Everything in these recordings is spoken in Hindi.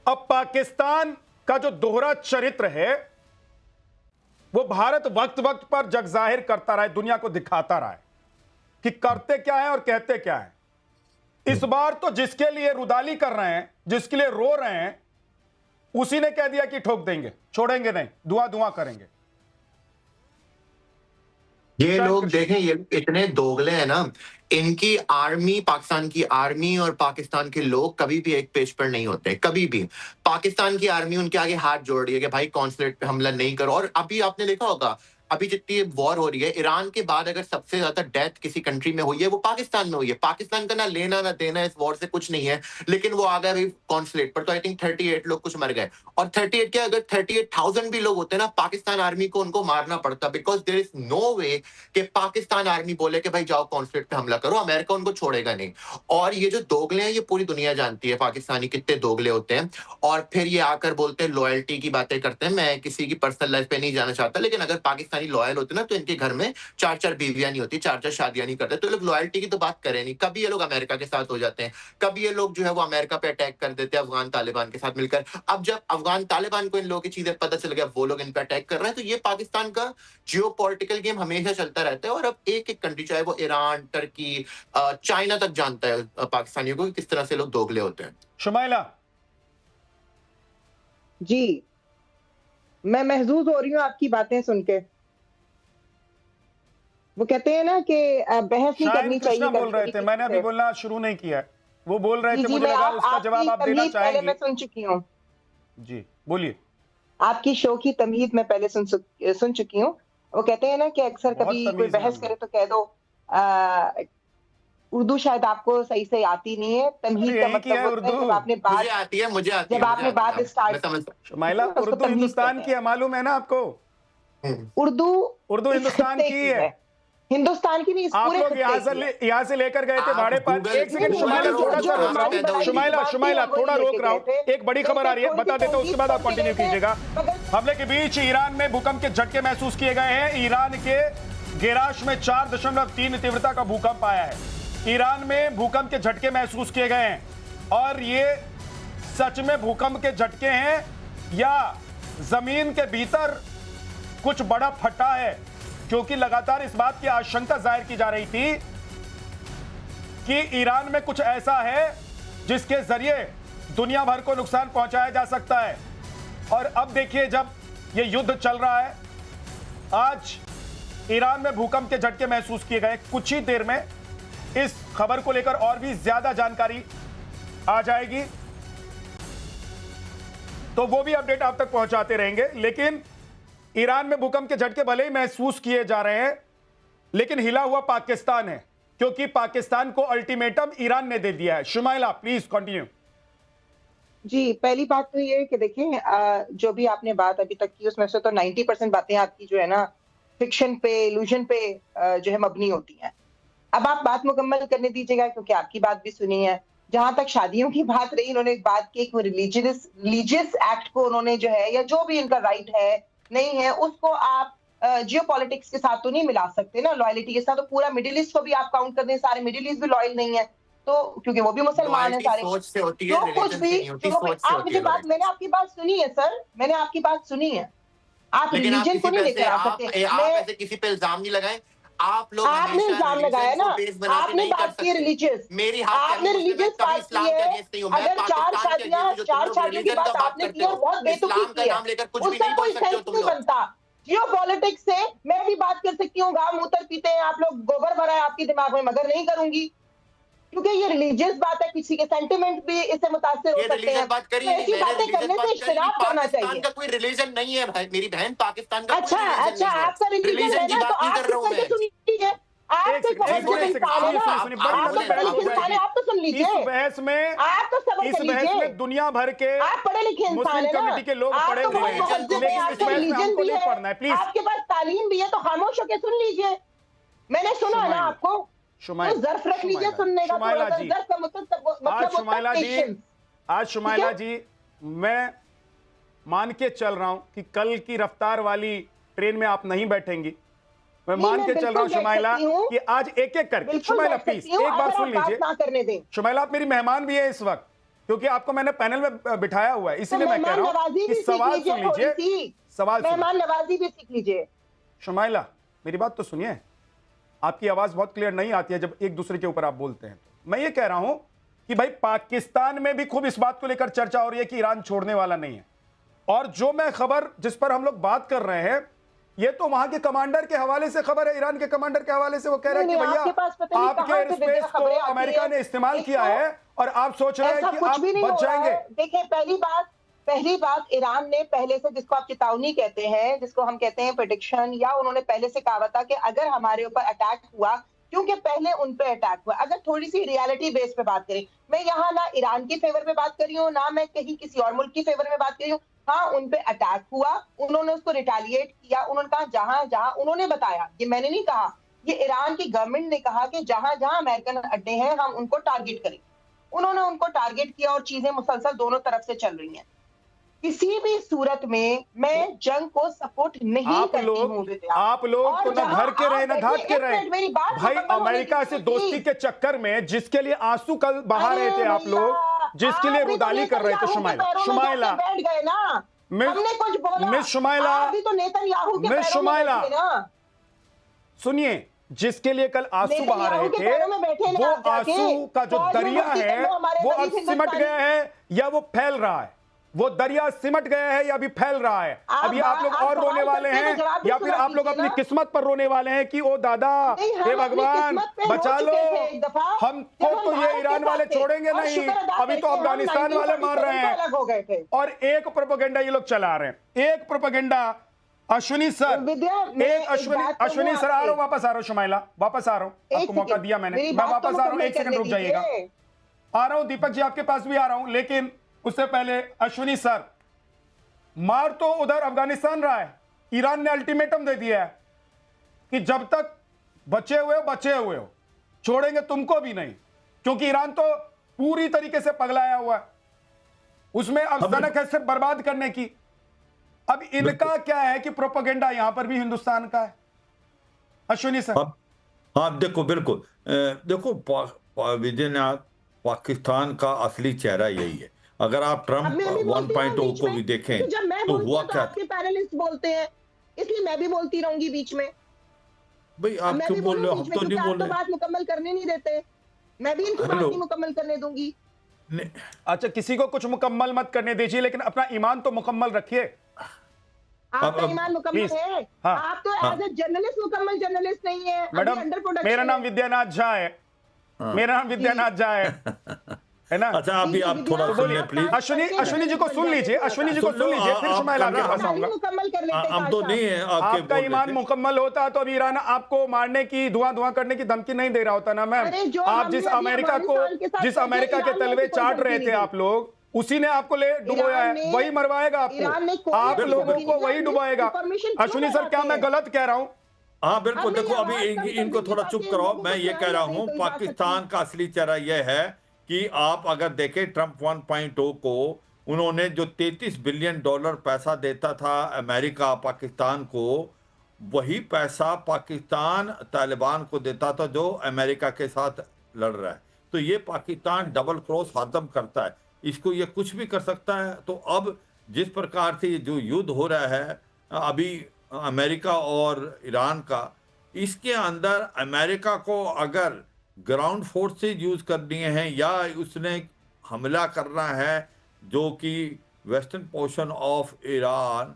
अब पाकिस्तान का जो दोहरा चरित्र है वो भारत वक्त वक्त पर जग जाहिर करता रहा है, दुनिया को दिखाता रहा है कि करते क्या है और कहते क्या है। इस बार तो जिसके लिए रुदाली कर रहे हैं, जिसके लिए रो रहे हैं, उसी ने कह दिया कि ठोक देंगे, छोड़ेंगे नहीं, धुआं धुआं करेंगे। ये लोग देखें, ये इतने दोगले हैं ना, इनकी आर्मी, पाकिस्तान की आर्मी और पाकिस्तान के लोग कभी भी एक पेज पर नहीं होते, कभी भी। पाकिस्तान की आर्मी उनके आगे हाथ जोड़ रही है कि भाई कॉन्सुलेट पे हमला नहीं करो। और अभी आपने देखा होगा, अभी जितनी वॉर हो रही है, ईरान के बाद अगर सबसे ज्यादा डेथ किसी कंट्री में हुई है वो पाकिस्तान में हुई है। पाकिस्तान का ना लेना ना देना इस वॉर से कुछ नहीं है, लेकिन वो आ गए अभी कॉन्सुलेट पर, तो आई थिंक 38 लोग कुछ मर गए। और 38 क्या, अगर 38,000 भी लोग होते ना, पाकिस्तान आर्मी को उनको मारना पड़ता, बिकॉज देयर इज नो वे कि पाकिस्तान आर्मी बोले कि भाई जाओ कॉन्सुलेट पे हमला करो, अमेरिका उनको छोड़ेगा नहीं। और ये जो दोगले हैं, ये पूरी दुनिया जानती है पाकिस्तानी कितने दोगले होते हैं। और फिर ये आकर बोलते हैं लॉयल्टी की बातें करते हैं। मैं किसी की पर्सनल लाइफ पे नहीं जाना चाहता, लेकिन अगर पाकिस्तानी लॉयल होते ना तो इनके घर में 4-4 बीवियां नहीं होती, 4-4 शादियां नहीं करते। तो ये लोग लॉयल्टी की तो बात करें नहीं। कभी ये लोग अमेरिका के साथ हो जाते हैं, कभी ये लोग जो है वो अमेरिका पे अटैक कर देते हैं अफगान तालिबान के साथ मिलकर। अब जब अफगान तालिबान को इन लोगों की चीजें पता चल गया, वो लोग इन पे अटैक कर रहे हैं, तो ये पाकिस्तान का जियोपॉलिटिकल गेम हमेशा चलता रहता है। और अब एक एक कंट्री, चाहे वो ईरान, टर्की, चाइना तक जानता है पाकिस्तानियों को किस तरह से लोग दोगले होते हैं। शुमाइला जी, मैं महजूज हो रही हूँ आपकी बातें सुन के। वो कहते हैं ना कि बहस नहीं करनी चाहिए। बोल रहे थे, मैंने अभी बोलना शुरू नहीं किया है, वो बोल रहे थे, मुझे लगा उसका जवाब आप देना चाहेंगे। मैं सुन चुकी हूँ जी, बोलिए। आपकी शो की तमहीद मैं पहले सुन चुकी हूँ। वो कहते हैं ना कि अक्सर कभी कोई बहस करे तो कह दो उर्दू शायद आपको सही से आती नहीं है। तमहीद का मतलब होता है जब आपने बात, मुझे आती है, मुझे आती है, जब आपने बात स्टार्ट। शुमाइला, उर्दू हिंदुस्तान की है, मालूम है ना आपको? उर्दू हिंदुस्तान की है, हिंदुस्तान की नहीं। आप लोग यहाँ से लेकर गए थे भाड़े पर। एक सेकंड शुमाइला, थोड़ा सा रोक रहा हूँ। शुमाइला थोड़ा रोक रहा हूँ, एक बड़ी खबर आ रही है, बता देता हूँ, उसके बाद आप कंटिन्यू कीजिएगा। हमले के बीच ईरान में भूकंप के झटके महसूस किए गए हैं। ईरान के गेराश में 4.3 तीव्रता का भूकंप आया है। ईरान में भूकंप के झटके महसूस किए गए हैं, और ये सच में भूकंप के झटके हैं या जमीन के भीतर कुछ बड़ा फटा है? क्योंकि लगातार इस बात की आशंका जाहिर की जा रही थी कि ईरान में कुछ ऐसा है जिसके जरिए दुनिया भर को नुकसान पहुंचाया जा सकता है। और अब देखिए, जब ये युद्ध चल रहा है, आज ईरान में भूकंप के झटके महसूस किए गए। कुछ ही देर में इस खबर को लेकर और भी ज्यादा जानकारी आ जाएगी, तो वो भी अपडेट आप तक पहुंचाते रहेंगे। लेकिन ईरान में भूकंप के झटके भले ही महसूस किए जा रहे हैं, लेकिन हिला हुआ पाकिस्तान है, क्योंकि पाकिस्तान को अल्टीमेटम ईरान ने दे दिया है। Shumaila, please continue. जी, पहली बात तो ये है कि देखें, जो भी आपने बात अभी तक की उसमें से तो 90% बातें आपकी जो है ना फिक्शन पे, इल्यूजन पे जो है मबनी होती हैं। अब आप बात मुकम्मल करने दीजिएगा, क्योंकि आपकी बात भी सुनी है। जहां तक शादियों की बात रही, इन्होंने एक बात की, एक रिलीजियस एक्ट को उन्होंने जो है, या जो भी इनका राइट है नहीं है, उसको आप जियोपॉलिटिक्स के साथ तो नहीं मिला सकते ना, लॉयलिटी के साथ। तो पूरा मिडिल ईस्ट को भी आप काउंट कर दें, सारे मिडिल ईस्ट भी लॉयल नहीं है, तो क्योंकि वो भी मुसलमान है सारे। सोच से होती है, जो कुछ भी आप मुझे बात, मैंने आपकी बात सुनी है सर, मैंने आपकी बात सुनी है। आप रिलीजन को नहीं लेकर आ सकते। आप ऐसे किसी पे इल्जाम नहीं लगाएं। आप लोग आपने इल्जाम लगाया ना, आपने बात की रिलीजियस, मेरी आपने रिलीजियस बात की है। अगर 4 शादियों की बात आपने की और बहुत बेतुकी की है, उसका कोई सेंस नहीं बनता। जियोपॉलिटिक्स से मैं भी बात कर सकती हूँ, गांव मूत्र पीते हैं आप लोग, गोबर भरा है आपके दिमाग में, मगर नहीं करूंगी, क्योंकि ये रिलीजियस बात है, किसी के सेंटिमेंट भी इससे मुतासिर हो सकते हैं। ऐसी बातें करने से इज्तिनाब करना चाहिए। पाकिस्तान का कोई रिलीजन नहीं है भाई, मेरी बहन, पाकिस्तान का अच्छा, आपका रिलीजन है ना, तो आप सुन लीजिए। आप तो सुन लीजिए। इस बहस में दुनिया भर के आप पढ़े लिखे मुस्लिम कम्युनिटी के लोग पढ़े हुए हैं, लेकिन इस बहस में हमको नहीं पढ़ना है, प्लीज। आपके पास तालीम भी है, तो खामोश होकर सुन लीजिए। मैंने सुना ना आपको, तो ज़र्फ रख लीजिए सुनने का। शुमाइला जी, आज शुमाइला जी, मैं मान के चल रहा हूं कि कल की रफ्तार वाली ट्रेन में आप नहीं बैठेंगी। मैं मान के चल रहा हूं शुमाइला कि आज एक एक करके। शुमाइला प्लीज एक बार सुन लीजिए। शुमाइला, आप मेरी मेहमान भी है इस वक्त, क्योंकि आपको मैंने पैनल में बिठाया हुआ है, इसीलिए मैं कह रहा हूं कि सवाल सुन लीजिए, सवाल मेहमान नवाजी भी सीख लीजिए। शुमाइला, मेरी बात तो सुनिए, आपकी आवाज बहुत क्लियर नहीं आती है जब एक दूसरे के ऊपर आप बोलते हैं। मैं ये कह रहा हूं कि भाई पाकिस्तान में भी खूब इस बात को लेकर चर्चा हो रही है कि ईरान छोड़ने वाला नहीं है, और जो मैं खबर जिस पर हम लोग बात कर रहे हैं, ये तो वहां के कमांडर के हवाले से खबर है, ईरान के कमांडर के हवाले से। वो कह रहे हैं कि भैया आपके एयर स्पेस को अमेरिका ने इस्तेमाल किया है और आप सोच रहे हैं कि आप बच जाएंगे। देखिए, पहली बात ईरान ने पहले से, जिसको आप चेतावनी कहते हैं, जिसको हम कहते हैं प्रेडिक्शन, या उन्होंने पहले से कहा था कि अगर हमारे ऊपर अटैक हुआ, क्योंकि पहले उन पे अटैक हुआ, अगर थोड़ी सी रियलिटी बेस पे बात करें, मैं यहाँ ना ईरान की फेवर में बात कर रही हूँ, ना मैं कहीं किसी और मुल्क की फेवर में बात कर रही हूँ। हाँ, उन पे अटैक हुआ, उन्होंने उसको रिटेलिएट किया, उन्होंने कहा जहां जहां, उन्होंने बताया, ये मैंने नहीं कहा, ये ईरान की गवर्नमेंट ने कहा कि जहां जहां अमेरिकन अड्डे हैं हम उनको टारगेट करें। उन्होंने उनको टारगेट किया और चीजें मुसलसल दोनों तरफ से चल रही हैं। किसी भी सूरत में मैं जंग को सपोर्ट नहीं करती हूं। आप लोग तो ना घर के रहे ना घाट के रहे भाई। अमेरिका से दोस्ती के चक्कर में जिसके लिए आंसू कल बहा रहे थे आप लोग, जिसके लिए रुदाली कर रहे थे, शुमाइला बैठ गए ना, हमने कुछ बोला, मिस शुमाइला, अभी तो नेतन्याहू के मिस शुमाइला सुनिए, जिसके लिए कल आंसू बहा रहे थे, वो आंसू का जो दरिया है वो अब सिमट गया है या वो फैल रहा है? वो दरिया सिमट गया है या अभी फैल रहा है? अभी आप लोग और रोने वाले हैं या फिर आप लोग अपनी किस्मत पर रोने वाले हैं कि ओ दादा, हे भगवान बचा लो, हमको तो ये ईरान वाले छोड़ेंगे नहीं, अभी तो अफगानिस्तान वाले मार रहे हैं। और एक प्रोपेगेंडा ये लोग चला रहे हैं, एक प्रोपेगेंडा। अश्विनी सर, एक अश्विनी सर, आ रहा हूं, वापस आ रहा हूं, शुमाइला वापस आ रहा हूं, आपको मौका दिया मैंने, मैं वापस आ रहा हूं, एक सेकंड रुक जाइएगा, आ रहा हूं, दीपक जी आपके पास भी आ रहा हूं, लेकिन उससे पहले अश्विनी सर, मार तो उधर अफगानिस्तान रहा है, ईरान ने अल्टीमेटम दे दिया है कि जब तक बचे हुए हो, छोड़ेंगे तुमको भी नहीं, क्योंकि ईरान तो पूरी तरीके से पगलाया हुआ है, उसमें अब सनक है सिर्फ बर्बाद करने की। अब इनका क्या है कि प्रोपेगेंडा यहां पर भी हिंदुस्तान का है। अश्विनी सर, हाँ देखो, बिल्कुल देखो विजयनाथ, पाकिस्तान का असली चेहरा यही है। अगर आप ट्रम्प 1.0 को भी देखें तो हुआ क्या, आपके पैनलिस्ट बोलते हैं, इसलिए मैं भी बोलती रहूंगी बीच में। भाई आप क्यों बोल रहे हो? हम तो नहीं बोल रहे, बात मुकम्मल करने नहीं देते, मैं भी इनकी बात नहीं मुकम्मल करने दूंगी। अच्छा, किसी को कुछ मुकम्मल मत करने दीजिए, लेकिन अपना ईमान तो मुकम्मल रखिए। आपका ईमान मुकम्मल है, हाँ, आप तो एज ए जर्नलिस्ट मुकम्मल जर्नलिस्ट नहीं है मैडम। मेरा नाम विद्यानाथ झा है, मेरा नाम विद्यानाथ झा है ना। अच्छा, अभी आप थोड़ा सुन ले प्लीज। अश्विनी जी को सुन लीजिए, अश्विनी जी को सुन लीजिए, फिर शुमाइला के पास आऊंगा। हम तो नहीं है, आपका ईमान मुकम्मल होता तो अभी ईरान आपको मारने की, धुआं करने की धमकी नहीं दे रहा होता ना मैम। आप जिस अमेरिका के तलवे चाट रहे थे आप लोग, उसी ने आपको ले डुबोया है, वही मरवाएगा आपको, आप लोगों को वही डुबाएगा। अश्विनी सर, क्या मैं गलत कह रहा हूं? हाँ बिल्कुल, देखो अभी इनको थोड़ा चुप कराओ। मैं ये कह रहा हूँ, पाकिस्तान का असली चेहरा यह है कि आप अगर देखें ट्रम्प 1.0 को, उन्होंने जो $33 बिलियन पैसा देता था अमेरिका पाकिस्तान को, वही पैसा पाकिस्तान तालिबान को देता था जो अमेरिका के साथ लड़ रहा है। तो ये पाकिस्तान डबल क्रॉस हरदम करता है, इसको ये कुछ भी कर सकता है। तो अब जिस प्रकार से जो युद्ध हो रहा है अभी अमेरिका और ईरान का, इसके अंदर अमेरिका को अगर ग्राउंड फोर्सेज यूज करनी है या उसने हमला करना है जो कि वेस्टर्न पोर्शन ऑफ ईरान,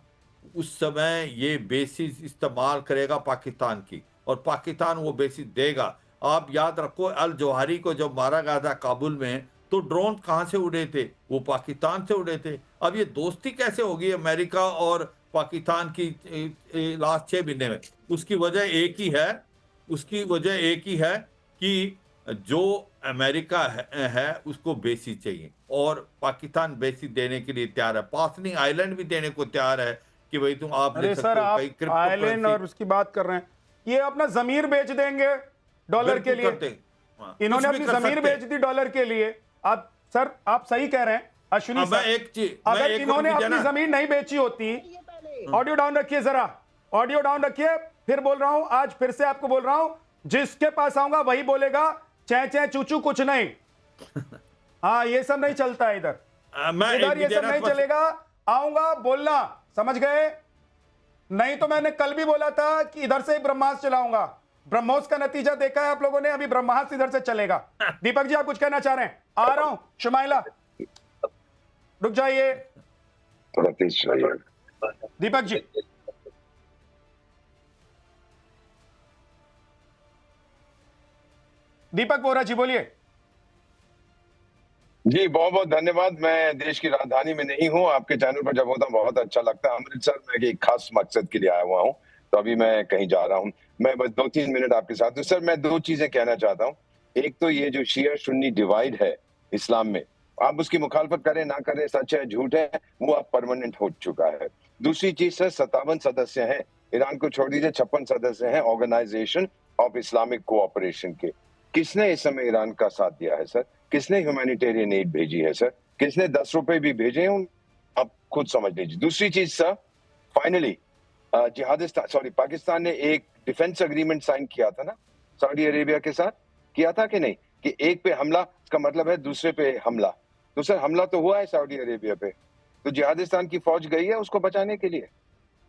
उस समय ये बेसिस इस्तेमाल करेगा पाकिस्तान की, और पाकिस्तान वो बेसिस देगा। आप याद रखो, अल जौहरी को जब मारा गया था काबुल में, तो ड्रोन कहाँ से उड़े थे? वो पाकिस्तान से उड़े थे। अब ये दोस्ती कैसे होगी अमेरिका और पाकिस्तान की लास्ट 6 महीने में? उसकी वजह एक ही है कि जो अमेरिका है उसको बेसी चाहिए, और पाकिस्तान बेसी देने के लिए तैयार है, पासनिंग आइलैंड भी देने को तैयार है कि भाई तुम आप ले सकते हो। आप आइलैंड और उसकी बात कर रहे हैं, ये अपना जमीर बेच देंगे डॉलर के लिए। इन्होंने अपनी जमीर बेच दी डॉलर के लिए। आप सर, आप सही कह रहे हैं अश्विनी सर। अगर इन्होंने अपनी जमीन नहीं बेची होती, ऑडियो डाउन रखिए जरा, ऑडियो डाउन रखिए, फिर बोल रहा हूं, आज फिर से आपको बोल रहा हूं, जिसके पास आऊंगा वही बोलेगा चै चै चूचू कुछ नहीं। हाँ, ये सब नहीं चलता है इधर। मैं इधर ये सब विजयनाथ नहीं चलेगा। आऊंगा बोलना, समझ गए? नहीं तो मैंने कल भी बोला था कि इधर से ही ब्रह्मास्त्र चलाऊंगा। ब्रह्मोस का नतीजा देखा है आप लोगों ने, अभी ब्रह्मास्त्र इधर से चलेगा। दीपक जी, आप कुछ कहना चाह रहे हैं? आ रहा हूं। शुमाइला रुक जाइए। थोड़ा तेज चलाइए। दीपक जी, दीपक वोरा जी बोलिए। जी बहुत बहुत धन्यवाद। मैं देश की राजधानी में नहीं हूँ, आपके चैनल पर जब होता हूँ बहुत अच्छा लगता है। अमृतसर में एक खास मकसद के लिए आया हुआ हूँ, तो अभी मैं कहीं जा रहा हूँ। मैं बस 2-3 मिनट आपके साथ। तो सर मैं 2 चीजें कहना चाहता हूँ। एक तो ये जो शिया सुन्नी डिवाइड है इस्लाम में, आप उसकी मुखालफत करें ना करें, सच है झूठ है, वो अब परमानेंट हो चुका है। दूसरी चीज सर, 57 सदस्य हैं, ईरान को छोड़ दीजिए, 56 सदस्य हैं ऑर्गेनाइजेशन ऑफ इस्लामिक कोऑपरेशन के। किसने इस समय ईरान का साथ दिया है सर? किसने ह्यूमैनिटेरियन एड भेजी है सर? किसने 10 रुपए भी भेजे हैं? आप खुद समझ लीजिए। दूसरी चीज सर, फाइनली पाकिस्तान ने एक डिफेंस एग्रीमेंट साइन किया था ना सऊदी अरेबिया के साथ, किया था कि नहीं? कि एक पे हमला, इसका मतलब है दूसरे पे हमला। तो सर हमला तो हुआ है सऊदी अरेबिया पे, तो जिहादिस्तान की फौज गई है उसको बचाने के लिए।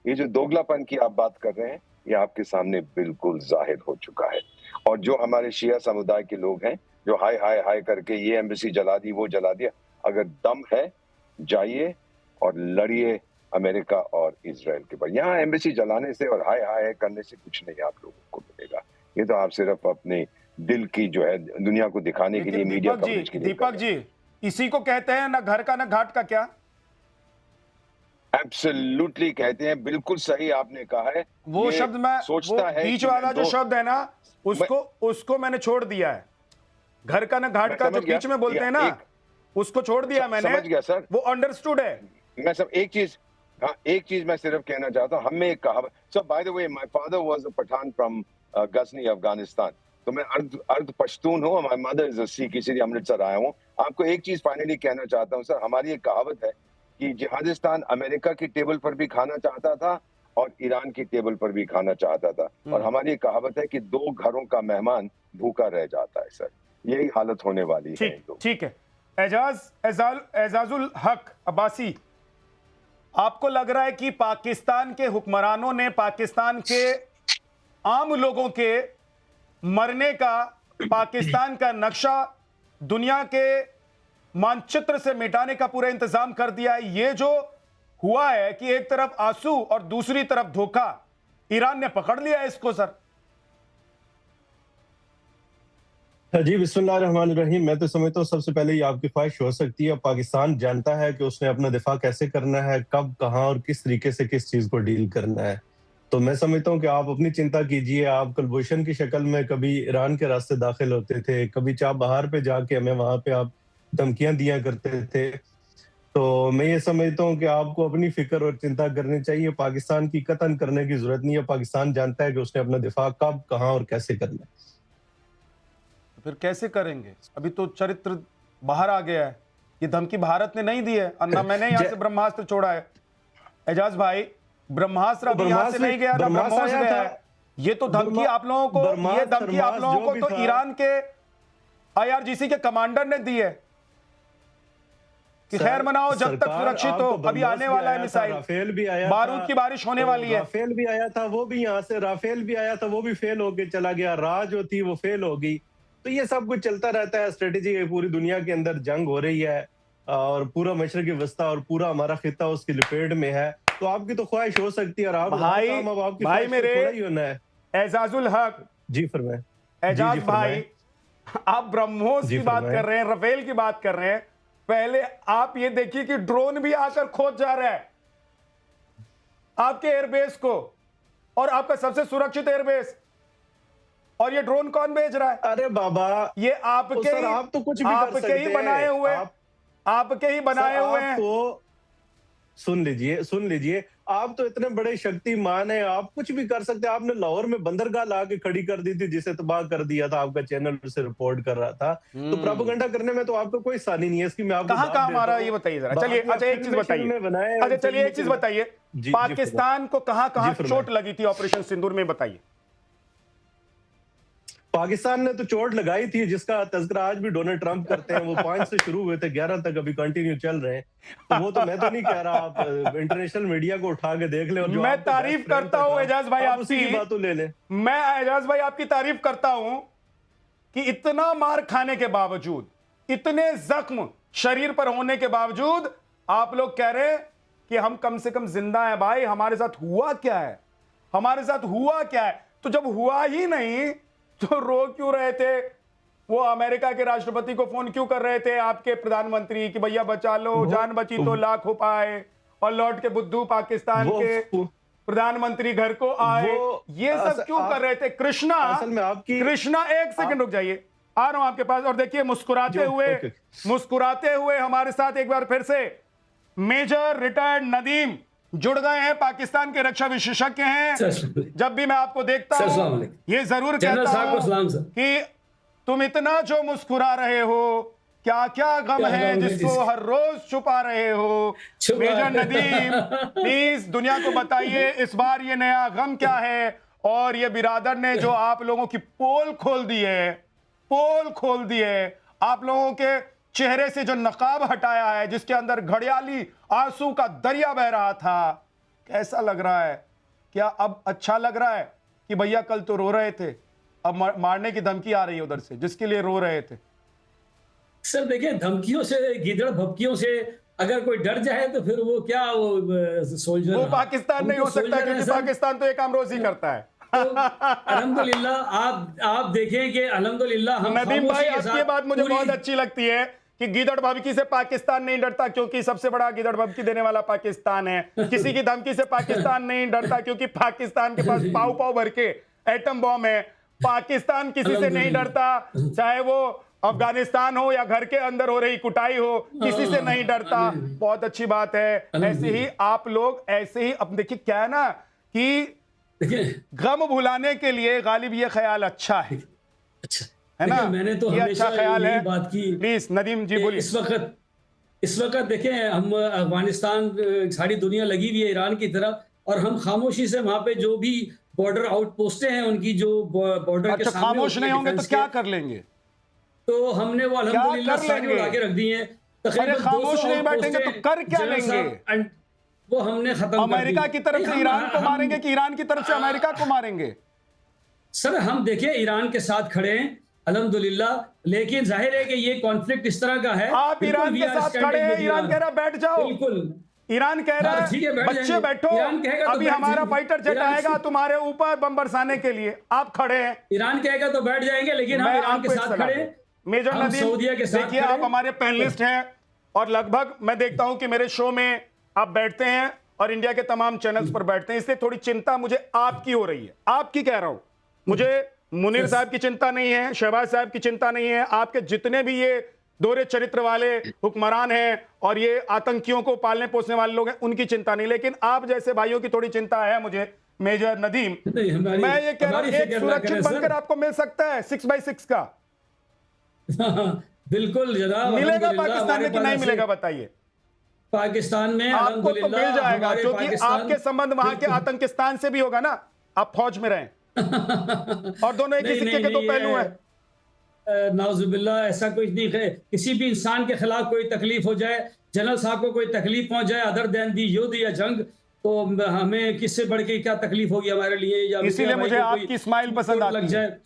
ये जो दोगलापन की आप बात कर रहे हैं, ये आपके सामने बिल्कुल जाहिर हो चुका है। और जो हमारे शिया समुदाय के लोग हैं जो हाय हाय हाय करके ये एम्बेसी जला दी वो जला दिया, अगर दम है जाइए और लड़िए अमेरिका और इजराइल के पास। यहाँ एम्बेसी जलाने से और हाय हाय करने से कुछ नहीं आप लोगों को मिलेगा। ये तो आप सिर्फ अपने दिल की जो है दुनिया को दिखाने के लिए मीडिया कवरेज के लिए। दीपक जी, इसी को कहते हैं ना घर का ना घाट का क्या? एब्सोल्युटली कहते हैं, बिल्कुल सही आपने कहा है। वो शब्द मैं सोचता है बीच वाला जो शब्द है ना, उसको मैंने छोड़ दिया है। घर का ना घाट का जो बीच में बोलते हैं ना, उसको छोड़ दिया मैंने। समझ गया सर, वो अंडरस्टूड है। मैं सब एक चीज मैं सिर्फ कहना चाहता हूँ। हमें एक कहावत, sir by the way my father was a Pathan from Ghazni Afghanistan, तो मैं अर्ध पश्तून हूँ। My mother is a Sikh, इसीलिए अमृतसर आया हूँ। आपको एक चीज फाइनली कहना चाहता हूँ सर, हमारी एक कहावत है कि जिहादिस्तान अमेरिका की टेबल पर भी खाना चाहता था और ईरान की टेबल पर भी खाना चाहता था। और हमारी एक कहावत है कि 2 घरों का मेहमान भूखा रह जाता है सर। यही हालत होने वाली है। ठीक है। एजाजुल हक अब्बासी, आपको लग रहा है कि पाकिस्तान के हुक्मरानों ने पाकिस्तान के आम लोगों के मरने का, पाकिस्तान का नक्शा दुनिया के मानचित्र से मिटाने का पूरा इंतजाम कर दिया है? ये जो हुआ है कि एक तरफ आंसू और दूसरी तरफ धोखा, ईरान ने पकड़ लिया है इसको सर। जी बिस्मिल्लाहिर्रहमानिर्रहीम। मैं तो समझता हूँ सबसे पहले ये आपकी ख्वाहिश हो सकती है। पाकिस्तान जानता है कि उसने अपना दिफा कैसे करना है, कब, कहाँ और किस तरीके से किस चीज को डील करना है। तो मैं समझता हूँ कि आप अपनी चिंता कीजिए। आप कुलभूषण की शक्ल में कभी ईरान के रास्ते दाखिल होते थे, कभी चाबहार पे जाके हमें वहां पे आप धमकियां दिया करते थे। तो मैं ये समझता हूँ कि आपको अपनी फिक्र और चिंता करनी चाहिए। पाकिस्तान की कतन करने की जरूरत नहीं है। पाकिस्तान जानता है कि उसने अपना दिफा कब, कहाँ और कैसे करना है। फिर कैसे करेंगे? अभी तो चरित्र बाहर आ गया है। ये धमकी भारत ने नहीं दी है, अन्ना मैंने यहाँ से ब्रह्मास्त्र छोड़ा है। एजाज भाई, ब्रह्मास्त्र अभी यहाँ से नहीं गया ना ब्रह्मोस गया है। ये तो धमकी आप लोगों को, ये धमकी आप लोगों को तो ईरान के IRGC के कमांडर ने दी है कि खैर मनाओ जब तक सुरक्षित हो। अभी आने वाला है मिसाइल, राफेल भी आया, बारूद की बारिश होने वाली है। राफेल भी आया था, वो भी यहाँ से, राफेल भी आया था, वो भी फेल होके चला गया। राह जो थी वो फेल हो गई। तो ये सब कुछ चलता रहता है। स्ट्रेटेजी पूरी दुनिया के अंदर जंग हो रही है और पूरा मशरक़ी वस्ता और पूरा हमारा खिता उसकी लपेट में है। तो आपकी तो ख्वाहिश हो सकती है और आप भाई मेरे थोड़ा ही होना है। एजाजुल हक जी फरमाएं। एजाज भाई, आप ब्रह्मोस की बात कर रहे हैं, राफेल की बात कर रहे हैं। पहले आप ये देखिए कि ड्रोन भी आकर खोज जा रहा है आपके एयरबेस को, और आपका सबसे सुरक्षित एयरबेस, और ये ड्रोन कौन भेज रहा है? अरे बाबा, ये आपके सर, आप तो कुछ भी कर सकते ही बनाए हुए, आपके ही बनाए हुए हैं। तो सुन लीजिए, आप तो इतने बड़े शक्तिमान हैं, आप कुछ भी कर सकते हैं। आपने लाहौर में बंदरगाह ला के खड़ी कर दी थी जिसे तबाह कर दिया था, आपका चैनल से रिपोर्ट कर रहा था। तो प्रोपेगेंडा करने में तो आपको कोई सानी नहीं है। इसकी मैं आपको कहां मारा ये बताइए जरा। चलिए अच्छा एक चीज बताइए, अच्छा चलिए एक चीज बताइए, पाकिस्तान को कहां चोट लगी थी ऑपरेशन सिंदूर में, बताइए। पाकिस्तान ने तो चोट लगाई थी, जिसका तज़किरा आज भी डोनाल्ड ट्रंप करते हैं। वो 5 से शुरू हुए थे, 11 तक अभी कंटिन्यू चल रहे हैं। तो वो तो मैं तो नहीं कह रहा, आप इंटरनेशनल मीडिया को उठा के देख ले। और जो मैं आपके तारीफ best friend करता का हूं था, एजाज भाई आप उसी की आपकी। बातों ले लें। मैं एजाज भाई आपकी तारीफ करता हूं कि इतना मार खाने के बावजूद, इतने जख्म शरीर पर होने के बावजूद आप लोग कह रहे हैं कि हम कम से कम जिंदा हैं। भाई हमारे साथ हुआ क्या है, हमारे साथ हुआ क्या है? तो जब हुआ ही नहीं तो रो क्यों रहे थे? वो अमेरिका के राष्ट्रपति को फोन क्यों कर रहे थे आपके प्रधानमंत्री कि भैया बचा लो, जान बची तो लाख हो पाए, और लौट के बुद्धू पाकिस्तान के प्रधानमंत्री घर को आए? ये सब क्यों कर रहे थे? कृष्णा, असल में आपकी कृष्णा एक सेकंड रुक जाइए, आ रहा हूं आपके पास। और देखिए मुस्कुराते हुए हमारे साथ एक बार फिर से मेजर रिटायर्ड नदीम जुड़ गए हैं, पाकिस्तान के रक्षा विशेषज्ञ हैं। जब भी मैं आपको देखता हूं ये जरूर कहता हूं कि तुम इतना जो मुस्कुरा रहे हो, क्या क्या गम है जिसको हर रोज छुपा रहे हो। मेजर नदीम प्लीज दुनिया को बताइए इस बार ये नया गम क्या है। और ये बिरादर ने जो आप लोगों की पोल खोल दी है, पोल खोल दी है, आप लोगों के चेहरे से जो नकाब हटाया है, जिसके अंदर घड़ियाली आंसू का दरिया बह रहा था, कैसा लग रहा है? क्या अब अच्छा लग रहा है कि भैया कल तो रो रहे थे, अब मारने की धमकी आ रही है उधर से, जिसके लिए रो रहे थे? सर देखिए, धमकियों से, गीदड़ भपकियों से अगर कोई डर जाए तो फिर वो क्या, वो सोल्जर, वो पाकिस्तान नहीं हो सकता, क्योंकि पाकिस्तान तो एक काम रोज ही करता है। तो अल्हम्दुलिल्लाह आप देखें कि अल्हम्दुलिल्लाह हम नदीम भाई आपकी ये बात मुझे बहुत अच्छी लगती है कि गीदड़ भभकी से पाकिस्तान नहीं डरता, क्योंकि सबसे बड़ा गीदड़ भभकी देने वाला पाकिस्तान है। किसी की धमकी से पाकिस्तान नहीं डरता, क्योंकि पाकिस्तान के पास पाव पाव भर के एटम बॉम्ब है। पाकिस्तान किसी से नहीं डरता, चाहे वो अफगानिस्तान हो या घर के अंदर हो रही कुटाई हो, किसी से नहीं डरता। बहुत अच्छी बात है। ऐसे ही आप लोग, ऐसे ही अब देखिए क्या है ना कि गम भुलाने के लिए गालिब ये ख्याल अच्छा है, अच्छा है ना? मैंने तो ये हमेशा अच्छा ख्याल है। बात की। प्लीज नदीम जी बोलिए। इस वक्त देखें, हम अफगानिस्तान, सारी दुनिया लगी हुई है ईरान की तरफ, और हम खामोशी से वहां पे जो भी बॉर्डर आउटपोस्टें हैं उनकी, जो बॉर्डर के सामने खामोश नहीं होंगे तो क्या कर लेंगे? तो हमने वो अल्हम्दुलिल्लाह सारी उड़ा के रख दी है। अरे खामोश नहीं बैठेंगे तो कर क्या लेंगे? वो हमने खत्म अमेरिका की तरफ से ईरान को मारेंगे कि ईरान की तरफ से अमेरिका को मारेंगे? सर हम देखिए ईरान के साथ खड़े हैं अल्हम्दुलिल्लाह, लेकिन जाहिर है कि ये कॉन्फ्लिक्ट इस तरह का है। आप ईरान के साथ खड़े हैं, ईरान कह रहा है बैठ जाओ, बिल्कुल ईरान कह रहा है बच्चे बैठो, अभी हमारा फाइटर जेट आएगा तुम्हारे ऊपर बम बरसाने के लिए, आप खड़े हैं। ईरान कहेगा तो बैठ जाएंगे, लेकिन हम ईरान के साथ खड़े हैं। मेजर नदीम देखिए, आप हमारे पैनलिस्ट हैं और लगभग मैं देखता हूं कि मेरे शो में आप बैठते हैं और इंडिया के तमाम चैनल्स पर बैठते हैं, इसलिए थोड़ी चिंता मुझे आपकी हो रही है। आपकी कह रहा हूं, मुझे मुनीर साहब की चिंता नहीं है, शहबाज साहब की चिंता नहीं है, आपके जितने भी ये दोहरे चरित्र वाले हुक्मरान हैं और ये आतंकियों को पालने पोसने वाले लोग हैं, उनकी चिंता नहीं, लेकिन आप जैसे भाइयों की थोड़ी चिंता है मुझे। मेजर नदीम, मैं ये कह रहा हूं, एक सुरक्षित बंकर आपको मिल सकता है 6x6 का। बिल्कुल जनाब, मिलेगा पाकिस्तान में कि नहीं मिलेगा बताइए? पाकिस्तान में आपको तो मिल जाएगा, क्योंकि आपके संबंध वहां के आतंकिस्तान से भी होगा ना, आप फौज में रहें। और दोनों एक ही सिक्के के दो पहलू हैं। नाउजुबिल्लाह, ऐसा कुछ नहीं है। किसी भी इंसान के खिलाफ कोई तकलीफ हो जाए, जनरल साहब को कोई तकलीफ पहुंच जाए, अदर देन दी युद्ध या जंग, तो हमें किससे बढ़ के क्या तकलीफ होगी हमारे लिए? या इसीलिए मुझे आपकी स्माइल पसंद आती है,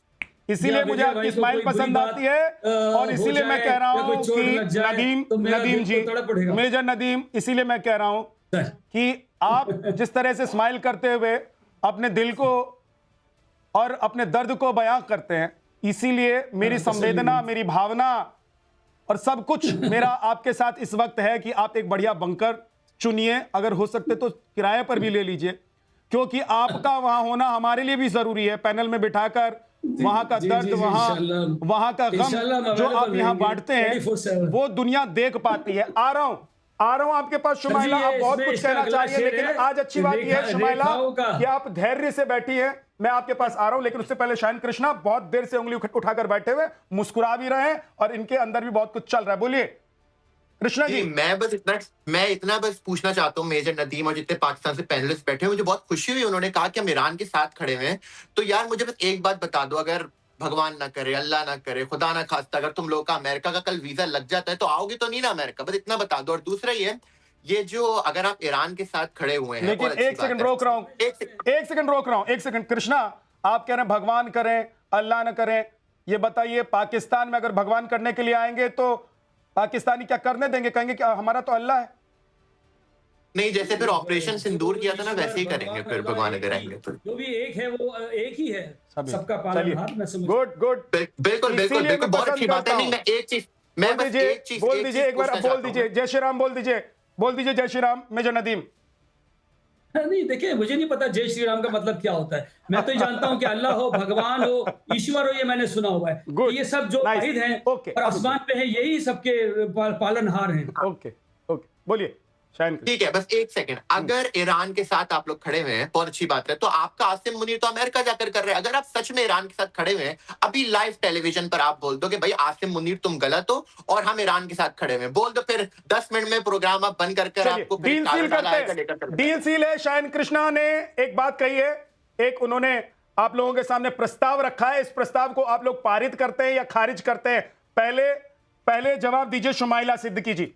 इसीलिए मुझे आपकी स्माइल पसंद आती है, और इसीलिए मैं कह रहा हूं कि नदीम जी, मेजर नदीम, इसीलिए मैं कह रहा हूं कि आप जिस तरह से स्माइल करते हुए अपने दिल को और अपने दर्द को बयां करते हैं, इसीलिए मेरी संवेदना, मेरी भावना और सब कुछ मेरा आपके साथ इस वक्त है कि आप एक बढ़िया बंकर चुनिए, अगर हो सकते तो किराए पर भी ले लीजिए, क्योंकि आपका वहां होना हमारे लिए भी जरूरी है। पैनल में बिठाकर वहां का दर्द, वहां का गम जो आप यहाँ बांटते हैं, वो दुनिया देख पाती है। आ रहा हूं आपके पास शुमाइला, आप बहुत कुछ कहना चाहिए, लेकिन आज अच्छी बात यह है शुमाइला कि आप धैर्य से बैठी हैं। मैं आपके पास आ रहा हूं, लेकिन उससे पहले शायन कृष्णा बहुत देर से उंगली उठाकर बैठे हुए, मुस्कुरा भी रहे हैं और इनके अंदर भी बहुत कुछ चल रहा है। बोलिए कृष्णा जी। मैं इतना बस पूछना चाहता हूँ मेजर नदीम और जितने पाकिस्तान से पैनलिस्ट बैठे हैं, मुझे बहुत खुशी हुई उन्होंने कहा कि हम ईरान के साथ खड़े हुए हैं। तो यार मुझे बस एक बात बता दो, अगर भगवान ना करे, अल्लाह ना करे, खुदा ना खास्ता, अगर तुम लोग का अमेरिका का कल वीजा लग जाता है तो आओगे तो नहीं ना अमेरिका, बस इतना बता दो। और दूसरा ये जो अगर आप ईरान के साथ खड़े हुए हैं, लेकिन एक सेकंड रोक रहा हूं, एक सेकंड रोक रहा हूं, एक सेकंड। कृष्णा, आप कह रहे हैं भगवान करें अल्लाह ना करें, ये बताइए पाकिस्तान में अगर भगवान करने के लिए आएंगे तो पाकिस्तानी क्या करने देंगे? कहेंगे कि हमारा तो अल्लाह है। नहीं, जैसे फिर ऑपरेशन सिंदूर किया था ना, वैसे ही करेंगे फिर भगवान अगर आएंगे तो। जो भी एक है वो एक ही है, सबका चलिए, पालनहार। मैं समझ गुड गुड, बिल्कुल बिल्कुल इसीलिए बिल्कुल, मैं बहुत पसंद अच्छी बात है। करता नहीं, हूं। मैं एक चीज, मैं बस एक चीज बोल दीजिए एक बार, पूछना बोल चाहता दीजिए, जय श्री राम बोल दीजिए, बोल दीजिए जय श्री राम मेजर नदीम। नहीं, देखिए मुझे नहीं पता जय श्री राम का मतलब क्या होता है। मैं तो ये जानता हूँ कि अल्लाह हो, भगवान हो, ईश्वर हो, ये मैंने सुना हुआ है। Good. ये सब जो Nice. वाहिद हैं Okay. और आसमान पे हैं, यही सबके पालनहार हैं। ओके ओके, बोलिए शायन। ठीक है, बस एक सेकंड। अगर ईरान के साथ आप लोग खड़े हुए हैं, बहुत अच्छी बात है, तो आपका आसिम मुनीर तो अमेरिका जाकर कर रहे हैं। अगर आप सच में ईरान के साथ खड़े हुए हैं, अभी लाइव टेलीविजन पर आप बोल दो कि भाई आसिम मुनीर तुम गलत हो और हम ईरान के साथ खड़े हुए हैं, बोल दो, फिर 10 मिनट में प्रोग्राम आप बंद कर आपको फिर डील सील करते हैं। डील सील है। शायन कृष्णा ने एक बात कही है, एक उन्होंने आप लोगों के सामने प्रस्ताव रखा है, इस प्रस्ताव को आप लोग पारित करते हैं या खारिज करते हैं? पहले जवाब दीजिए शुमाइला सिद्दीकी जी।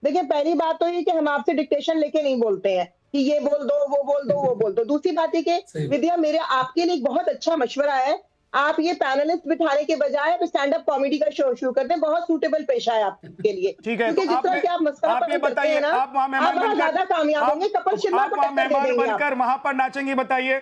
देखिए, पहली बात तो ये कि हम आपसे डिक्टेशन लेके नहीं बोलते हैं कि ये बोल दो, वो बोल दो, वो बोल दो। दूसरी बात है कि विद्या, मेरे आपके लिए एक बहुत अच्छा मशवरा है, आप ये पैनलिस्ट बिठाने के बजाय अब स्टैंड अप कॉमेडी का शो शुरू कर दें, बहुत सूटेबल पेशा है आपके लिए। ठीक है, क्योंकि जिस तरह से आप मस्करा आप ये बताइए, ना, आप वहां मेहमान बहुत ज्यादा कामयाब होंगे, कपिल शर्मा आप को वहां टक्कर दे मेहमान देंगे आप। बनकर वहां पर नाचेंगी? बताइए,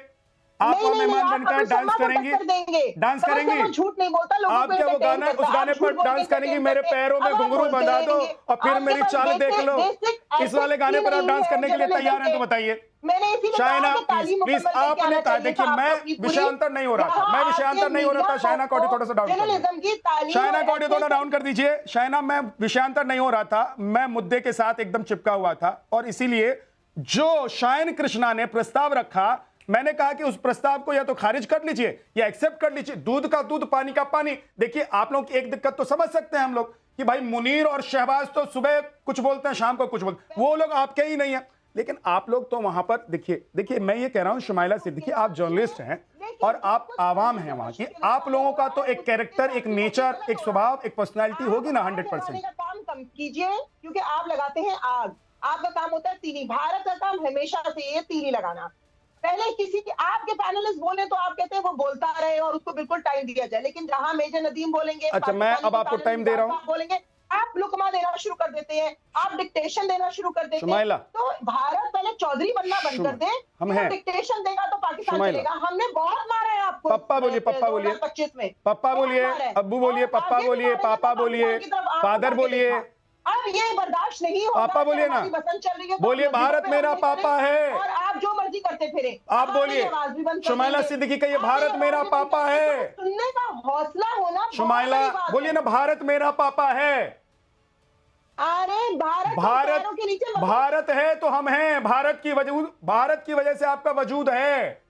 आप नहीं, वहां नहीं, मेहमान आप बनकर कपिल डांस शर्मा को करेंगी? टक्कर देंगे। डांस कपिल करेंगी? शर्मा झूठ नहीं बोलता, लोगों आप को क्या वो entertain गाना, करता उस है। गाने आप पर झूठ बोल के डांस करेंगी, entertain मेरे करते हैं। पैरों में अब आप घुंघरू बोलते बंधा दो रहेंगे। और फिर आपके मेरी पास चाल देख लो। basic इस वाले गाने पर आप नहीं डांस है करने के लिए तैयार हैं तो जर्नलिज्म बताइए। मैंने इसीलिए शायना कहा कि तालीम प्लीज, मुकम्मल करके आपने आना कहा, चाहिए देखिए था मैं आपको पूरी। विषयांतर नहीं हो रहा था, मैं विषयांतर नहीं हो रहा था। शायना कौड़ी थोड़ा सा डाउन कर जर्नलिज्म की तालीम शायना और कौड़ी थोड़ा डाउन कर दीजिए। शायना, मैं विषयांतर नहीं हो रहा था, मैं मुद्दे के साथ एकदम चिपका हुआ था, और इसीलिए जो शायन कृष्णा ने प्रस्ताव रखा, मैंने कहा कि उस प्रस्ताव को या तो खारिज कर लीजिए या एक्सेप्ट कर लीजिए। दूध का दूध, पानी का पानी। देखिए, आप लोग की एक दिक्कत तो समझ सकते हैं हम लोग कि भाई मुनीर और शहबाज तो सुबह कुछ बोलते हैं, शाम को कुछ बोलते हैं, वो लोग आपके ही नहीं है। लेकिन आप लोग तो वहां पर देखिए मैं ये कह रहा हूं शुमाइला सिद्दीकी, आप जर्नलिस्ट हैं और आप आवाम हैं वहां की, आप लोगों का तो एक कैरेक्टर, एक नेचर, एक स्वभाव, एक पर्सनैलिटी होगी ना 100%। काम कम कीजिए, क्योंकि आप लगाते हैं आग। आपका काम होता है तीली। भारत का काम हमेशा से ये तीली लगाना। पहले किसी की आपके पैनलिस्ट बोले तो आप कहते हैं वो बोलता रहे और उसको बिल्कुल टाइम दिया जाए, लेकिन जहां मेजर नदीम बोलेंगे, अच्छा, मैं अब आपको टाइम दे रहा हूं, बोलेंगे, आप लुकमा देना शुरू कर देते हैं, आप डिक्टेशन देना शुरू कर देते हैं। तो भारत पहले चौधरी बनना बंद कर दे, हम हैं, डिक्टेशन देगा तो पाकिस्तान चलेगा। हमने बहुत मारा है आपको। पप्पा बोलिए, पप्पा बोलिए, 2025 में पप्पा बोलिए, अब्बू बोलिए, पप्पा बोलिए, पापा बोलिए, फादर बोलिए। अब ये बर्दाश्त नहीं होगा। पापा बोलिए ना, बसंत चल रही है, बोलिए भारत मेरा पापा है, और आप जो मर्जी करते फिरे। आप बोलिए शुमाइला सिद्दीकी का ये भारत मेरा पापा है। सुनने का हौसला होना, शुमाइला बोलिए ना, भारत मेरा पापा है। अरे भारत है तो हम हैं, भारत की वजह से आपका वजूद है।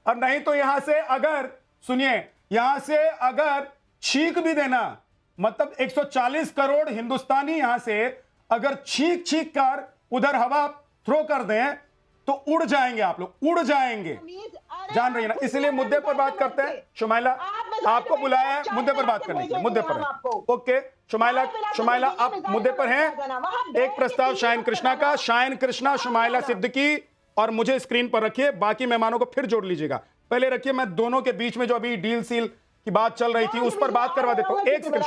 और नहीं तो यहां से अगर, सुनिए, यहां से अगर छींक भी देना, मतलब 140 करोड़ हिंदुस्तानी यहां से अगर छींक कर उधर हवा थ्रो कर दें तो उड़ जाएंगे, आप लोग उड़ जाएंगे, जान रही है ना। इसलिए मुद्दे पर बात करते हैं। शुमाइला, आपको बुलाया है मुद्दे पर बात करने के लिए, मुद्दे पर है। ओके शुमाइला आप मुद्दे पर हैं। एक प्रस्ताव शायन कृष्णा का, शायन कृष्णा, शुमाइला सिद्दीकी, और मुझे स्क्रीन पर रखिए, बाकी मेहमानों को फिर जोड़ लीजिएगा। पहले रखिए, मैं दोनों के बीच में जो अभी डील सील की बात चल रही थी उस पर बात करवा देता हूं। एक सेकंड,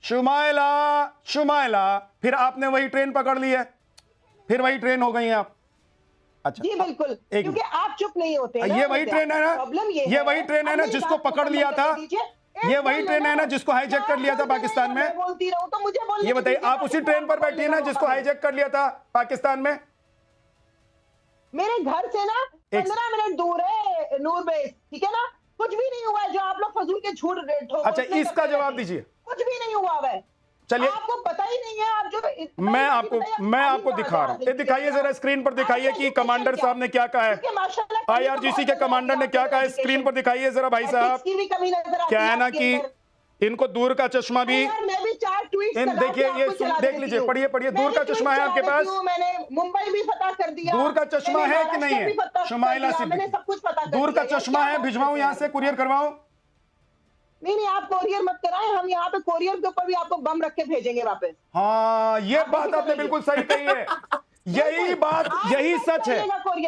शुमाइला, फिर आपने वही ट्रेन पकड़ ली है, फिर वही ट्रेन हो गई हैं आप। अच्छा जी बिल्कुल, क्योंकि आप चुप नहीं होते। ये वही ट्रेन है ना, ये वही ट्रेन है ना जिसको पकड़ लिया था, ये वही ट्रेन है ना जिसको हाईजैक कर लिया था पाकिस्तान में। बोलती रहूं तो मुझे बोलने, ये बताइए, आप उसी ट्रेन पर बैठी है ना जिसको हाईजैक कर लिया था पाकिस्तान में? मेरे घर से ना 15 मिनट दूर है नूर बेस, ठीक है ना। कुछ भी नहीं हुआ जो आप लोग फजूल के झूठ ठोक। अच्छा, इसका जवाब दीजिए। कुछ भी नहीं हुआ है, चलिए आपको पता ही नहीं है। आप जो मैं आपको दिखा रहा हूं, दिखाइए जरा स्क्रीन पर, दिखाइए कि कमांडर साहब ने क्या कहा है, IRGC के कमांडर ने क्या कहा है, स्क्रीन पर दिखाइए जरा भाई साहब। क्या है ना कि इनको दूर का चश्मा भी, मैं भी 4 ट्वीट देखिए ये देख लीजिए, पढ़िए पढ़िए, दूर का चश्मा है आपके पास? मैंने मुंबई भी फतह कर दिया, दूर का चश्मा है कि नहीं है शुमाइला मैंने सिद्दीकी? सब कुछ पता कर दूर का दिया। चश्मा है, भिजवाऊं यहाँ से, कुरियर करवाऊं? नहीं, आप कोरियर मत कराएं, हम यहाँ पे कोरियर के ऊपर भी आपको बम रख के भेजेंगे वापस। हाँ, ये बात आपने बिल्कुल सही कही है। यही बात, यही सच है,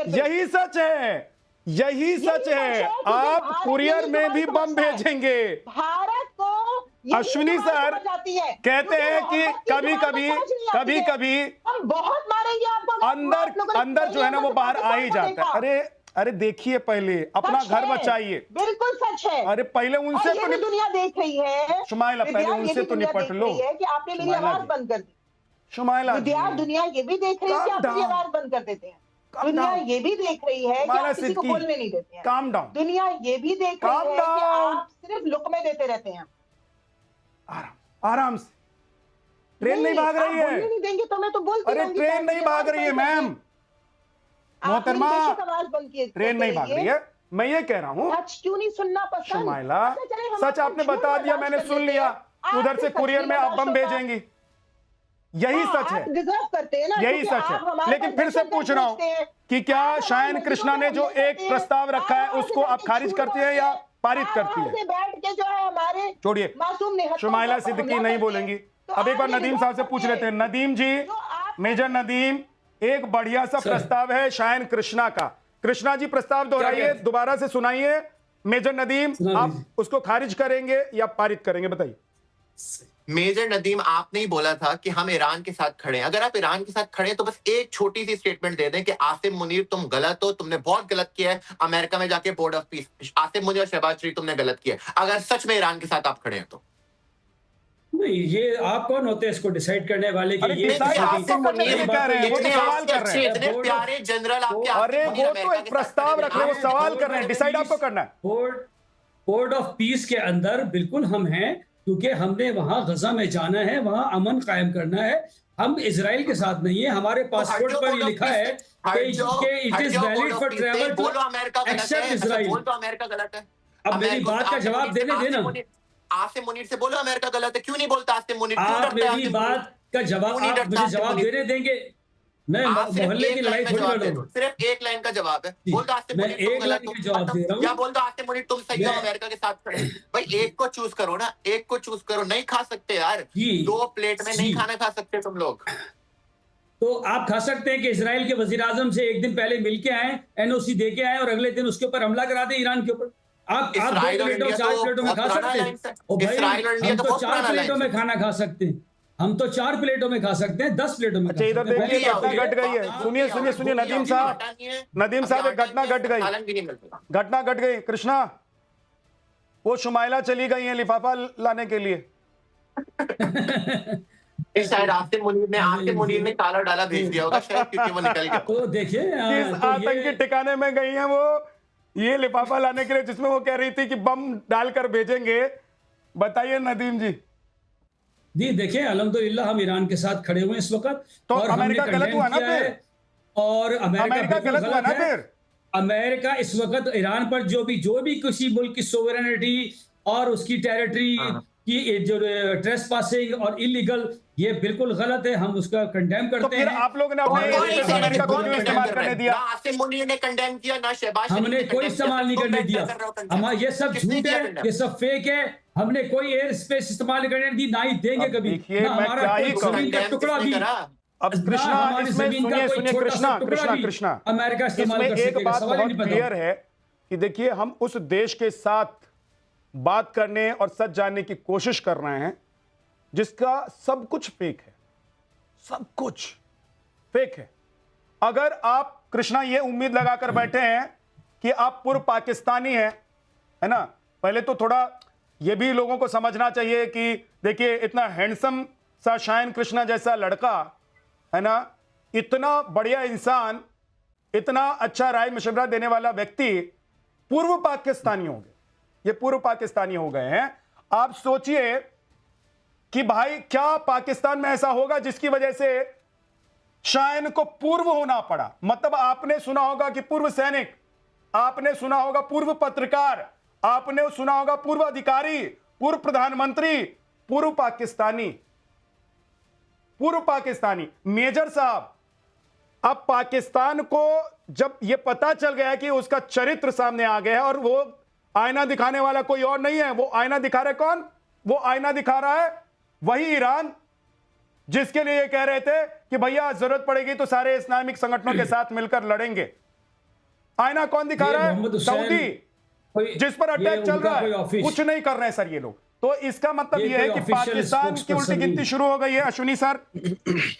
यही सच है, यही सच है। आप कुरियर में भी बम भेजेंगे। भारत को अश्विनी सर कहते हैं कि कभी कभी हम बहुत मारेंगे आपको, अंदर जो है ना वो बाहर आ ही जाता है। अरे देखिए, पहले अपना घर बचाइए। बिल्कुल सच है। अरे पहले उनसे तो दुनिया देख रही है शुमाइला, पहले उनसे तो निपट लो कि आपने मेरी आवाज बंद कर दी। शुमाइला, दुनिया ये भी देख रही है कि आप मेरी आवाज बंद कर देते हैं। दुनिया ये भी देख रही है कि आप किसी को बोलने नहीं देते हैं। Calm down. दुनिया ये भी देख रही है कि आप सिर्फ लुकमे देते रहते हैं। आराम से, ट्रेन नहीं भाग रही है। नहीं देंगे तो मैं तो बोलती अरे ट्रेन नहीं भाग रही है मैम, मोहतरमा, ट्रेन नहीं भाग रही है। मैं ये कह रहा हूँ, क्यों नहीं सुनना पसंद? शुमाइला, सच आपने बता दिया, मैंने सुन लिया, उधर से कुरियर में आप बम भेजेंगी, यही सच है, डिजर्व करते हैं ना, यही सच है। लेकिन फिर से पूछ रहा हूँ कि क्या शायन कृष्णा ने जो एक प्रस्ताव रखा है उसको आप खारिज करती है या पारित करती है? बैठ के जो है हमारे छोड़िए, शुमाइला सिद्दीकी नहीं बोलेंगी। अब एक बार नदीम साहब से पूछ लेते हैं। नदीम जी, मेजर नदीम, एक बढ़िया सा प्रस्ताव है शायन कृष्णा का। कृष्णा जी प्रस्ताव दोहराइए, दोबारा से सुनाइए। मेजर नदीम, आप उसको खारिज करेंगे या पारित करेंगे, बताइए। मेजर नदीम, आपने ही बोला था कि हम ईरान के साथ खड़े हैं। अगर आप ईरान के साथ खड़े हैं तो बस एक छोटी सी स्टेटमेंट दे दें कि आसिम मुनीर तुम गलत हो, तुमने बहुत गलत किया है अमेरिका में जाके board of peace. Asim Munir और शहबाज शरीफ तुमने गलत किया है, अगर सच में ईरान के साथ आप खड़े हैं तो। नहीं, ये आप कौन होते हैं इसको डिसाइड करने वाले कि ये आसिम मुनीर कह रहे हैं, वो तो सवाल कर रहे हैं। इतने प्यारे जनरल आपके, अरे वो तो एक प्रस्ताव रख रहे हैं, वो सवाल कर रहे हैं, डिसाइड आपको करना है। बोर्ड ऑफ पीस के अंदर बिल्कुल हम हैं, क्योंकि हमने वहां गजा में जाना है, वहां अमन कायम करना है। हम इजराइल के साथ नहीं है। हमारे पासपोर्ट पर ये लिखा है कि it is valid for travel to except Israel. बोलो अमेरिका गलत है। अब मेरी बात का जवाब देने देना। आसिम मुनीर से बोलो अमेरिका गलत है। क्यों नहीं बोलता आसिम मुनीर? आप मेरी बात का जवाब, आप मुझे जवाब देने देंगे? मैं मोहल्ले की लड़ाई थोड़ी लड़ रहा हूं। सिर्फ एक लाइन का जवाब है। बोल दो आसिम मुनीर तुम गलत हो, जवाब दे रहा हूं। या बोल दो आसिम मुनीर तुम सही हो, अमेरिका के साथ खड़े। भाई एक को चूज करो ना, एक को चूज करो। नहीं खा सकते यार, दो प्लेट में नहीं खाना खा सकते तुम लोग। तो आप खा सकते हैं कि इजराइल के वजीर आजम से एक दिन पहले मिलके आए, एनओसी दे के आए और अगले दिन उसके ऊपर हमला करा दें ईरान के ऊपर। आप 2 प्लेटों 4 प्लेटों में खा सकते हैं। और भाई हम तो 4 प्लेटों में खाना खा सकते हैं, हम तो 4 प्लेटों में खा सकते हैं, 10 प्लेटों में। अच्छा, इधर देखिए घटना घट गई है। सुनिए नदीम साहब, एक घटना घट गई, घटना घट गई। कृष्णा, वो शुमाइला चली गई है लिफाफा लाने के लिए। शायद आसिम मुनीर ने काला डाला भेज दिया होगा शायद, क्योंकि वो निकल गया। तो देखिए किस आतंकी ठिकाने में गई है वो ये लिफाफा लाने के लिए, जिसमें वो कह रही थी कि बम डालकर भेजेंगे। बताइए नदीम जी। जी देखिए, अल्हम्दुलिल्लाह हम ईरान के साथ खड़े हुए इस वक्त। तो और अमेरिका गलत हुआ ना फिर? और अमेरिका गलत हुआ ना फिर? अमेरिका इस वक्त ईरान पर जो भी किसी मुल्क की सोवरेनिटी और उसकी टेरिटरी की जो ट्रेसपासिंग और इलीगल, ये बिल्कुल गलत है, हम उसका कंडेम करते हैं। आप लोगों ने अमेरिका को क्यों इस्तेमाल करने दिया? ना आसिम मुनीर ने कंडेम किया, ना शहबाज शरीफ हमने कोई इस्तेमाल नहीं करने दिया। हमारा ये सब झूठ है, ये सब फेक है। हमने कोई एयर स्पेस इस्तेमाल करने दी, ना ही देंगे कभी। हमारा जमीन का टुकड़ा भी। अब कृष्णा, इसमें सुनिए कृष्णा, अमेरिका इस्तेमाल कर एक बात बहुत क्लियर है कि देखिए, हम उस देश के साथ बात करने और सच जानने की कोशिश कर रहे हैं जिसका सब कुछ फेक है, सब कुछ फेक है। अगर आप कृष्णा ये उम्मीद लगाकर बैठे हैं कि आप पूर्व पाकिस्तानी हैं, है ना, पहले तो थोड़ा ये भी लोगों को समझना चाहिए कि देखिए, इतना हैंडसम सा शायन कृष्णा जैसा लड़का, है ना, इतना बढ़िया इंसान, इतना अच्छा राय मशवरा देने वाला व्यक्ति पूर्व पाकिस्तानी हो गए। ये पूर्व पाकिस्तानी हो गए हैं। आप सोचिए कि भाई क्या पाकिस्तान में ऐसा होगा जिसकी वजह से शायन को पूर्व होना पड़ा। मतलब आपने सुना होगा कि पूर्व सैनिक, आपने सुना होगा पूर्व पत्रकार, आपने सुना होगा पूर्व अधिकारी, पूर्व प्रधानमंत्री, पूर्व पाकिस्तानी, पूर्व पाकिस्तानी मेजर साहब, अब पाकिस्तान को जब यह पता चल गया कि उसका चरित्र सामने आ गया है और वो आईना दिखाने वाला कोई और नहीं है, वो आईना दिखा रहे कौन? वो आईना दिखा रहा है वही ईरान, जिसके लिए ये कह रहे थे कि भैया जरूरत पड़ेगी तो सारे इस्लामिक संगठनों के साथ मिलकर लड़ेंगे। आईना कौन दिखा रहा है? सऊदी, जिस पर अटैक चल रहा है। कुछ नहीं कर रहे हैं सर ये लोग। तो इसका मतलब ये है कि पाकिस्तान की उल्टी गिनती शुरू हो गई है। अश्विनी सर।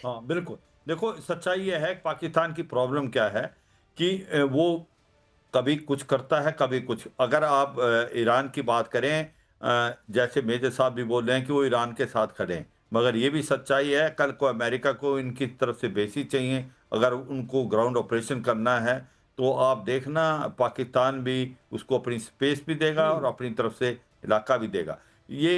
हाँ बिल्कुल, देखो सच्चाई ये है पाकिस्तान की प्रॉब्लम क्या है कि वो कभी कुछ करता है कभी कुछ। अगर आप ईरान की बात करें, जैसे मेजर साहब भी बोल रहे हैं कि वो ईरान के साथ खड़े हैं, मगर ये भी सच्चाई है कल को अमेरिका को इनकी तरफ से बेसी चाहिए। अगर उनको ग्राउंड ऑपरेशन करना है तो आप देखना पाकिस्तान भी उसको अपनी स्पेस भी देगा और अपनी तरफ से इलाका भी देगा। ये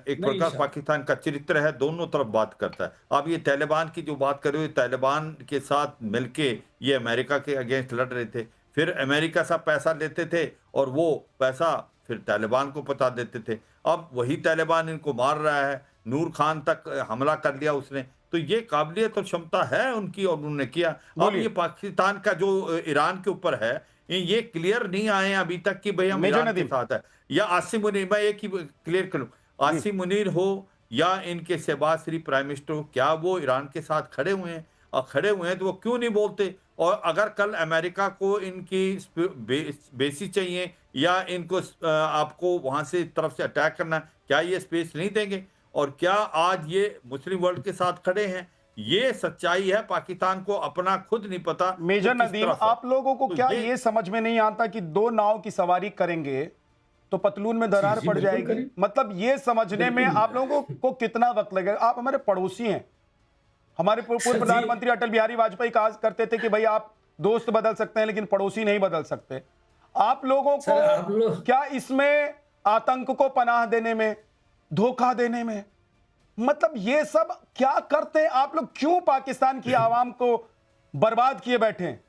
एक प्रकार पाकिस्तान का चरित्र है, दोनों तरफ बात करता है। आप ये तालिबान की जो बात कर रहे हो, तालिबान के साथ मिलके ये अमेरिका के अगेंस्ट लड़ रहे थे, फिर अमेरिका से पैसा लेते थे और वो पैसा फिर तालिबान को पता देते थे। अब वही तालिबान इनको मार रहा है, नूर खान तक हमला कर लिया उसने। तो ये काबिलियत और क्षमता है उनकी और उन्होंने किया। अब ये पाकिस्तान का जो ईरान के ऊपर है, ये क्लियर नहीं आए अभी तक कि भाई हम ईरान के साथ है या आसिम मुनीर। मैं एक ही क्लियर करूं, आसिम मुनीर हो या इनके शहबाज शरीफ प्राइम मिनिस्टर हो, क्या वो ईरान के साथ खड़े हुए हैं? और खड़े हुए हैं तो वो क्यों नहीं बोलते? और अगर कल अमेरिका को इनकी बेसी चाहिए या इनको आपको वहां से तरफ से अटैक करना, क्या ये स्पेस नहीं देंगे? और क्या आज ये मुस्लिम वर्ल्ड के साथ खड़े हैं? ये सच्चाई है, पाकिस्तान को अपना खुद नहीं पता। मेजर नदीम, आप लोगों को क्या ये समझ में नहीं आता कि दो नाव की सवारी करेंगे तो पतलून में दरार पड़ जाएगी? मतलब ये समझने में आप लोगों को कितना वक्त लगेगा? आप हमारे पड़ोसी हैं। हमारे पूर्व प्रधानमंत्री अटल बिहारी वाजपेयी कहा करते थे कि भाई आप दोस्त बदल सकते हैं लेकिन पड़ोसी नहीं बदल सकते। आप लोगों को क्या इसमें आतंक को पनाह देने में, धोखा देने में, मतलब ये सब क्या करते हैं आप लोग? क्यों पाकिस्तान की आवाम को बर्बाद किए बैठे हैं?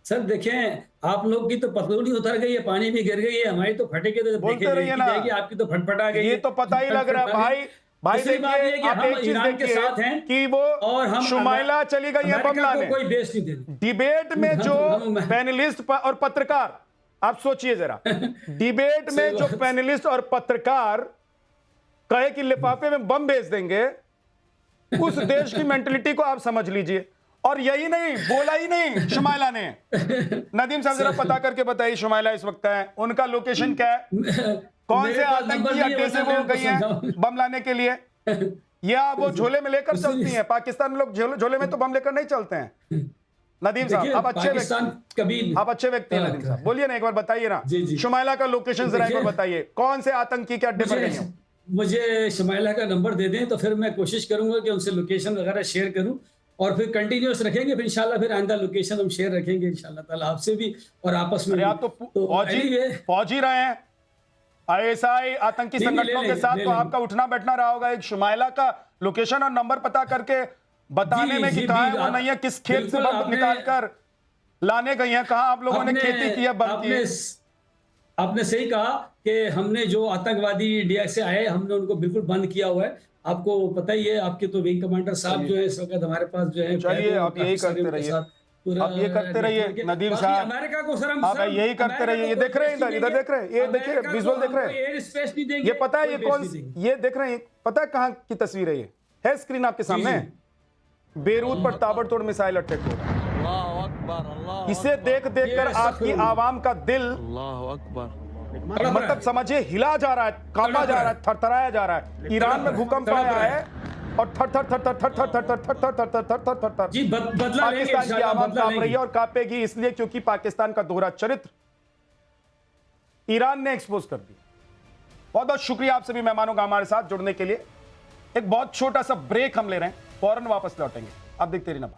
सर देखें, आप लोग की तो पतलूनी उतर गई है, पानी भी गिर गई है, हमारी तो फटेगी तो बोलते रहिए ना, आपकी तो फटफटा गई है। ये तो पता ही लग रहा है भाई। भाई देखिए, आप एक चीज देखिए कि वो और हम शुमाइला चली गई है बम लाने। कोई बेस नहीं देते। डिबेट में जो पैनलिस्ट और पत्रकार, आप सोचिए जरा, डिबेट में जो पैनलिस्ट और पत्रकार कहे कि लिफाफे में बम भेज देंगे, उस देश की मेंटलिटी को आप समझ लीजिए। और यही नहीं, बोला ही नहीं शुमाइला ने। नदीम साहब जरा पता करके बताइए शुमाइला इस वक्त है, उनका लोकेशन क्या है, कौन से आतंकी अड्डे से वो गई हैं बम लाने के लिए, या वो झोले में लेकर चलती हैं? पाकिस्तान में लोग झोले में तो बम लेकर नहीं चलते हैं। नदीम साहब आप अच्छे व्यक्ति, आप अच्छे व्यक्ति हैं। नदीम साहब बोलिए ना, एक बार बताइए ना शुमाइला का लोकेशन जरा एक बार बताइए, कौन से आतंकी के अड्डे पर गई हैं? मुझे शुमाइला का नंबर दे दें तो फिर मैं कोशिश करूंगा कि उनसे लोकेशन वगैरह शेयर करूं और फिर कंटिन्यूअस रखेंगे। फिर इंशाल्लाह फिर आइंदा लोकेशन हम शेयर रखेंगे इंशाल्लाह ताला, आपसे भी और आपस में। आप तो फौजी रहे हैं आईएसआई आतंकी संगठनों के साथ, तो आपका उठना बैठना रहा होगा। एक शुमाइला का लोकेशन और नंबर पता करके बताने में कि कहां है वो नहीं है, किस खेत से बम निकाल कर लाने गई हैं, कहां आप लोगों ने खेती की है, बम की। आपने सही कहा कि हमने जो आतंकवादी इंडिया से आए हमने उनको बिल्कुल बंद किया हुआ है। आपको पता ही है, आपके तो विंग कमांडर साहब जो है इस वक्त हमारे पास जो है। चलिए आप यही करते रहिए, आप ये करते रहिए नदीम साहब, अमेरिका को सर आप यही करते रहिए। ये देख रहे हैं इधर देख रहे हैं, ये देखिए विजुअल देख रहे हैं, एयर स्पेस नहीं देंगे। ये पता है ये कौन, ये देख रहे हैं, पता है कहां की तस्वीर है? ये है स्क्रीन आपके सामने, बेरूत पर ताबड़तोड़ मिसाइल अटैक हो रहा है। इसे देख कर आपकी आवाम का दिल मतलब समझिए हिला जा रहा है, कांपा जा रहा है, थरथराया जा रहा है। ईरान में भूकंप आया है और थर थर थर थर थर थर थर थर थर थर थर थर थर थर थर जी पाकिस्तान की आवाम कांप रही है और कांपेगी इसलिए क्योंकि पाकिस्तान का दोहरा चरित्र ईरान ने एक्सपोज कर दिया। बहुत बहुत शुक्रिया आप सभी मेहमानों का हमारे साथ जुड़ने के लिए। एक बहुत छोटा सा ब्रेक हम ले रहे हैं, फौरन वापस लौटेंगे। आप देखते रहिए ना।